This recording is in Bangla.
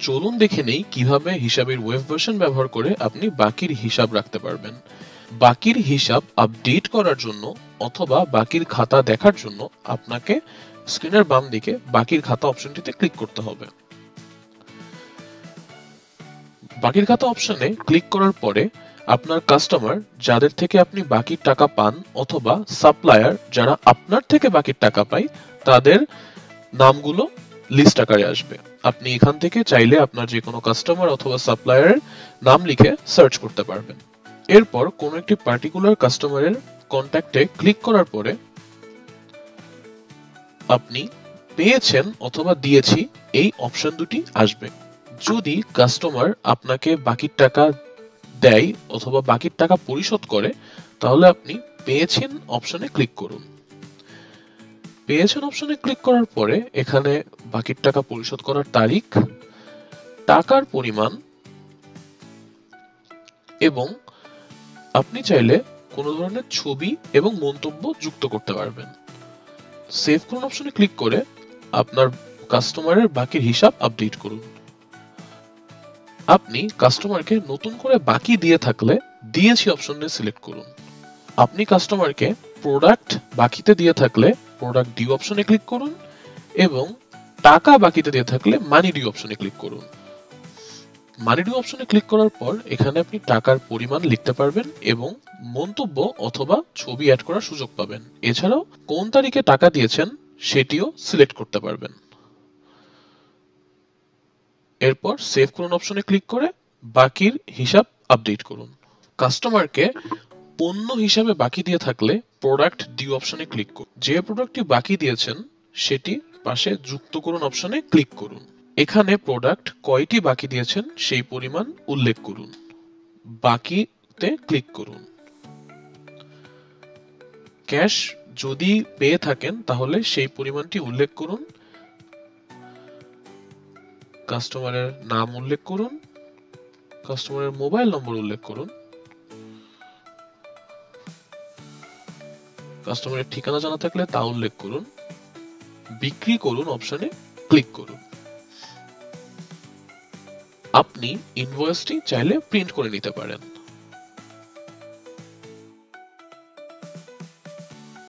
চলুন দেখে নেই কিভাবে হিসাবের ওয়েব ভার্সন ব্যবহার করে আপনি বাকির হিসাব রাখতে পারবেন। বাকির হিসাব আপডেট করার জন্য অথবা বাকির খাতা দেখার জন্য আপনাকে স্ক্রিনের বাম দিকে বাকির খাতা অপশনটিতে ক্লিক করতে হবে। বাকির খাতা অপশনে ক্লিক করার পরে আপনার কাস্টমার যাদের থেকে আপনি বাকির টাকা পান অথবা সাপ্লায়ার যারা আপনার থেকে বাকির টাকা পায় তাদের নামগুলো লিস্ট আকারে আসবে। আপনি এখান থেকে চাইলে আপনার যে কোনো কাস্টমার অথবা সাপ্লায়ারের নাম লিখে সার্চ করতে পারবেন। এরপর কোনো একটি পার্টিকুলার কাস্টমারের কন্ট্যাক্টে ক্লিক করার পরে আপনি পেয়েছেন অথবা দিয়েছি এই অপশন দুটি আসবে। যদি কাস্টমার আপনাকে বাকির টাকা দেয় অথবা বাকির টাকা পরিশোধ করে তাহলে আপনি পেয়েছেন অপশনে ক্লিক করুন। পেয়েছেন অপশনে ক্লিক করার পরে এখানে বাকির টাকা পরিশোধ করার তারিখ, টাকার পরিমাণ এবং আপনি চাইলে কোনো ধরনের ছবি এবং মন্তব্য যুক্ত করতে পারবেন। সেভ করুন অপশনে ক্লিক করে আপনার কাস্টমারের বাকির হিসাব আপডেট করুন। আপনি কাস্টমারকে নতুন করে বাকি দিয়ে থাকলে দিয়েছি অপশনে সিলেক্ট করুন। আপনি কাস্টমারকে প্রোডাক্ট বাকিতে দিয়ে থাকলে প্রোডাক্ট ডিউ অপশনে ক্লিক করুন এবং টাকা বাকিতে দিয়ে থাকলে মানি ডিউ অপশনে ক্লিক করুন। মানি ডিউ অপশনে ক্লিক করার পর এখানে আপনি টাকার পরিমাণ লিখতে পারবেন এবং মন্তব্য অথবা ছবি অ্যাড করার সুযোগ পাবেন। এছাড়াও কোন তারিখে টাকা দিয়েছেন সেটিও সিলেক্ট করতে পারবেন। এরপর সেভ করুন অপশনে ক্লিক করে বাকির হিসাব আপডেট করুন। কাস্টমারকে পণ্য হিসাবে বাকি দিয়ে থাকলে প্রোডাক্ট ডিউ অপশনে ক্লিক করুন। যে প্রোডাক্টটি বাকি দিয়েছেন সেটি পাশে যুক্ত করুন অপশনে ক্লিক করুন। এখানে প্রোডাক্ট কয়টি বাকি দিয়েছেন সেই পরিমাণ উল্লেখ করুন। বাকিতে ক্লিক করুন। ক্যাশ যদি পেয়ে থাকেন তাহলে সেই পরিমাণটি উল্লেখ করুন। কাস্টমারের নাম উল্লেখ করুন, কাস্টমারের মোবাইল নম্বর উল্লেখ করুন, কাস্টমারের ঠিকানা জানা থাকলে তা উল্লেখ করুন, বিক্রি করুন অপশনে ক্লিক করুন। আপনি ইনভয়েসটি চাইলে প্রিন্ট করে নিতে পারেন।